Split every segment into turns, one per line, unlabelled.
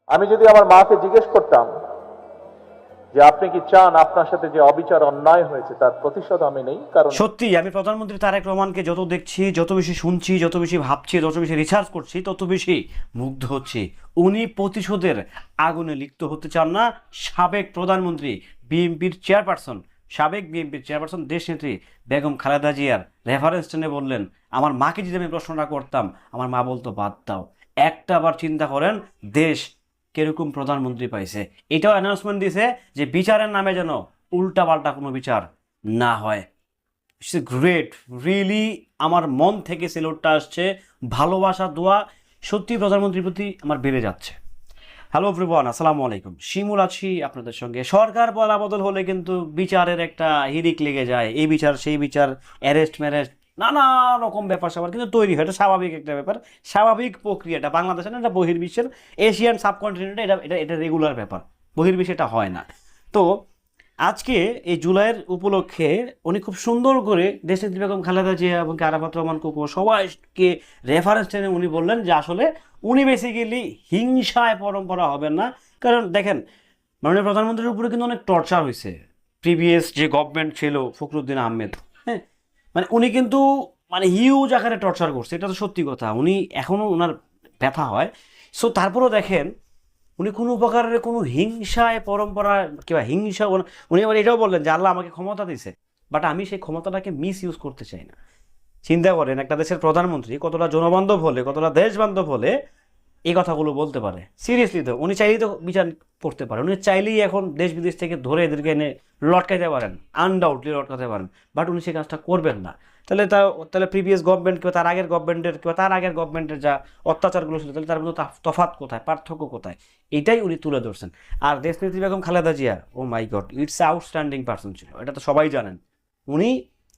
আমি যদি আমার মাকে জিজ্ঞেস করতাম যে আপনি কি চান আপনার সাথে যে অবিচার অন্যায় হয়েছে তার প্রতিশোধ আমি নেই, কারণ
সত্যি আমি প্রধানমন্ত্রী তারেক রহমানকে যত দেখছি, যত বেশি শুনছি, যত বেশি ভাবছি, যত বেশি রিসার্চ করছি, তত বেশি মুগ্ধ হচ্ছি। উনি প্রতিশোধের আগুনে লিপ্ত হতে চান না। সাবেক প্রধানমন্ত্রী, বিএনপির চেয়ারপারসন, সাবেক বিএনপির চেয়ারপারসন দেশনেত্রী বেগম খালেদা জিয়ার রেফারেন্স টেনে বললেন, আমার মাকে যদি আমি প্রশ্নটা করতাম, আমার মা বলতো বাদ দাও। একটা আবার চিন্তা করেন, দেশ কিরকম প্রধানমন্ত্রী পাইছে। এটাও অ্যানাউন্সমেন্ট দিয়েছে যে বিচারের নামে যেন উল্টাপাল্টা কোনো বিচার না হয়। ইটস গ্রেট, রিয়েলি আমার মন থেকে সেলুটটা আসছে, ভালোবাসা দোয়া সত্যি প্রধানমন্ত্রীর প্রতি আমার বেড়ে যাচ্ছে। হ্যালো এভরিওয়ান, আসসালামু আলাইকুম। শিমুল আছি আপনাদের সঙ্গে। সরকার বলা বদল হলে কিন্তু বিচারের একটা হিড়িক লেগে যায়, এই বিচার সেই বিচার, অ্যারেস্ট ম্যারেস্ট নানা রকম ব্যাপার স্যাপার কিন্তু তৈরি হয়। এটা স্বাভাবিক একটা ব্যাপার, স্বাভাবিক প্রক্রিয়াটা বাংলাদেশে না, এটা বহির্বিশ্বের, এশিয়ান সাবকন্টিনেন্টে এটা এটা এটা রেগুলার ব্যাপার, বহির্বিশ্বে এটা হয় না। তো আজকে এই জুলাইয়ের উপলক্ষে উনি খুব সুন্দর করে দেশনেত্রী বেগম খালেদা জিয়া এবং আরাফাত রহমান কোকো সবাইকে রেফারেন্স টেনে উনি বললেন যে আসলে উনি বেসিক্যালি হিংসায় পরম্পরা হবেন না। কারণ দেখেন, মাননীয় প্রধানমন্ত্রীর উপরে কিন্তু অনেক টর্চার হয়েছে প্রিভিয়াস যে গভর্নমেন্ট ছিল, ফখরুদ্দিন আহমেদ। হ্যাঁ, মানে উনি কিন্তু মানে হিউজ আকারে টর্চার করছে, এটা তো সত্যি কথা। উনি এখনও ওনার ব্যথা হয়। সো তারপরেও দেখেন, উনি কোনো প্রকারের কোনো হিংসায় পরম্পরা কিংবা হিংসা উনি আবার এটাও বললেন যে আল্লাহ আমাকে ক্ষমতা দিছে, বাট আমি সেই ক্ষমতাটাকে মিস ইউজ করতে চাই না। চিন্তা করেন, একটা দেশের প্রধানমন্ত্রী কতটা জনবান্ধব হলে, কতটা দেশবান্ধব হলে এই কথাগুলো বলতে পারে। সিরিয়াসলি তো উনি চাইলেই তো বিচার করতে পারেন, উনি চাইলেই এখন দেশ বিদেশ থেকে ধরে এদেরকে এনে লটকাইতে পারেন, আনডাউটলি লটকাতে পারেন, বাট উনি সেই কাজটা করবেন না। তাহলে প্রিভিয়াস গভর্নমেন্ট কিংবা তার আগের গভর্নমেন্টের কিংবা তার আগের গভর্নমেন্টের যা অত্যাচারগুলো ছিল, তাহলে তার মধ্যে তফাৎ কোথায়, পার্থক্য কোথায়, এটাই উনি তুলে ধরছেন। আর দেশনেত্রী বেগম খালেদা জিয়া, ও মাই গড, ইটস আউটস্ট্যান্ডিং পার্সন ছিল, এটা তো সবাই জানেন। উনি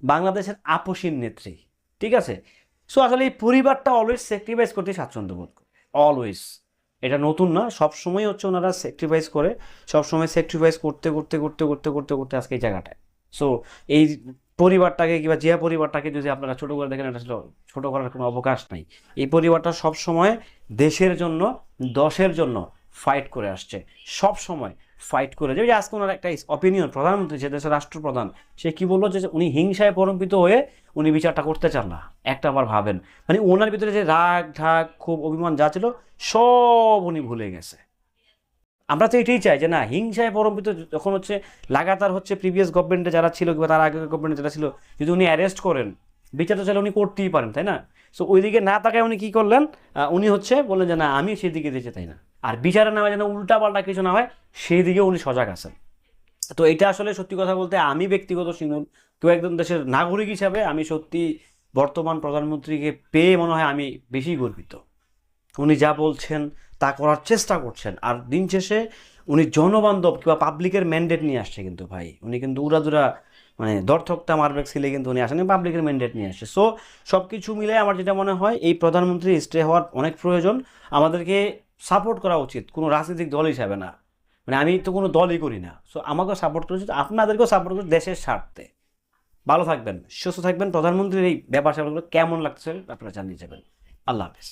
বাংলাদেশের আপসীন নেত্রী, ঠিক আছে। সো আসলে এই পরিবারটা অলওয়েজ স্যাক্রিফাইস করতে স্বাচ্ছন্দ্য বোধ করে, অলওয়েজ। এটা নতুন না, সবসময় হচ্ছে ওনারা স্যাক্রিফাইস করে, সবসময় স্যাক্রিফাইস করতে করতে করতে করতে করতে করতে আজকে এই জায়গাটায়। সো এই পরিবারটাকে কিংবা জিয়া পরিবারটাকে যদি আপনারা ছোটো করে দেখেন, এটা আসলে ছোটো করার কোনো অবকাশ নাই। এই পরিবারটা সবসময় দেশের জন্য, দশের জন্য ফাইট করে আসছে, সব সময় ফাইট করে। যে আজকে ওনার একটা অপিনিয়ন, প্রধানমন্ত্রী যে দেশের রাষ্ট্রপ্রধান, সে কি বললো যে উনি হিংসায় পরম্পিত হয়ে উনি বিচারটা করতে চান না। একটা আবার ভাবেন, মানে ওনার ভিতরে যে রাগ ঢাক খুব অভিমান যা ছিল সব উনি ভুলে গেছে। আমরা তো এটাই চাই যে না, হিংসায় পরম্পিত যখন হচ্ছে লাগাতার হচ্ছে প্রিভিয়াস গভর্নমেন্টে যারা ছিল কিংবা তার আগের গভর্নমেন্টে যারা ছিল, যদি উনি অ্যারেস্ট করেন, বিচার তো চাইলে উনি করতেই পারেন, তাই না? সো ওইদিকে না তাকায় উনি কী করলেন, উনি হচ্ছে বললেন যে না, আমি সেদিকে যেতে চাই না। আর বিচারের নামে যেন উল্টাপাল্টা কিছু না হয়, সেই দিকে উনি সজাগ আছেন। তো এটা আসলে সত্যি কথা বলতে আমি ব্যক্তিগত শিমুল, কেউ একজন দেশের নাগরিক হিসাবে আমি সত্যি বর্তমান প্রধানমন্ত্রীকে পেয়ে মনে হয় আমি বেশি গর্বিত। উনি যা বলছেন তা করার চেষ্টা করছেন, আর দিন শেষে উনি জনবান্ধব কিংবা পাবলিকের ম্যান্ডেট নিয়ে আসছে। কিন্তু ভাই উনি কিন্তু উড়াদুরা মানে দর্থকটা মারবেক ছিলে কিন্তু উনি আসেন, পাবলিকের ম্যান্ডেট নিয়ে আসছে। সো সব কিছু মিলে আমার যেটা মনে হয়, এই প্রধানমন্ত্রী স্টে হওয়ার অনেক প্রয়োজন। আমাদেরকে সাপোর্ট করা উচিত, কোনো রাজনৈতিক দল হিসাবে না। মানে আমি তো কোনো দলই করি না, সো আমাকেও সাপোর্ট করা উচিত, আপনাদেরকেও সাপোর্ট করুন দেশের স্বার্থে। ভালো থাকবেন, সুস্থ থাকবেন। প্রধানমন্ত্রীর এই ব্যাপার স্যাপারগুলো কেমন লাগছে আপনারা জানিয়ে যাবেন। আল্লাহ হাফেজ।